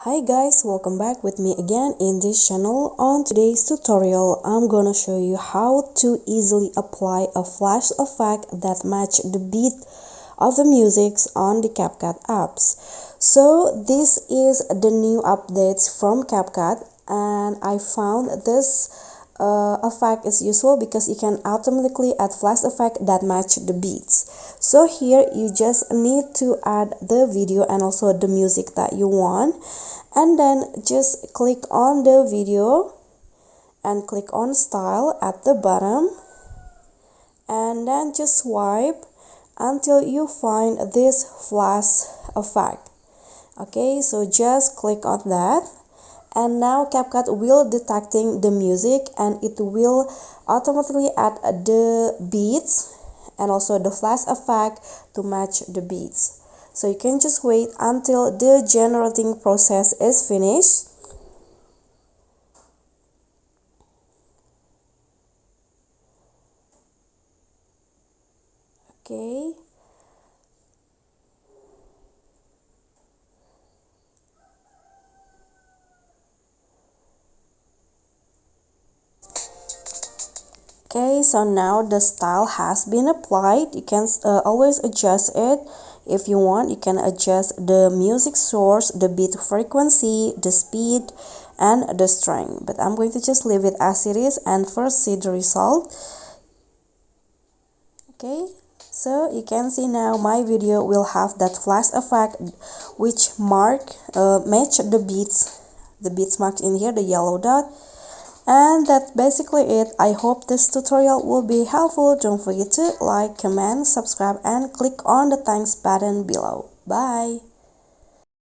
Hi guys, welcome back with me again in this channel. On today's tutorial, I'm gonna show you how to easily apply a flash effect that match the beat of the music on the CapCut apps. So this is the new updates from CapCut, and I found this effect is useful because you can automatically add flash effect that match the beats. So here you just need to add the video and also the music that you want, and then just click on the video and click on style at the bottom, and then just swipe until you find this flash effect. Okay, so just click on that, and now CapCut will detecting the music and it will automatically add the beats and also the flash effect to match the beats. So you can just wait until the generating process is finished. Okay. Okay, so now the style has been applied. You can always adjust it. If you want, you can adjust the music source, the beat frequency, the speed, and the strength. But I'm going to just leave it as it is and first see the result. Okay, so you can see now my video will have that flash effect which match the beats marked in here, the yellow dot. And that's basically it. I hope this tutorial will be helpful. Don't forget to like, comment, subscribe, and click on the thanks button below. Bye!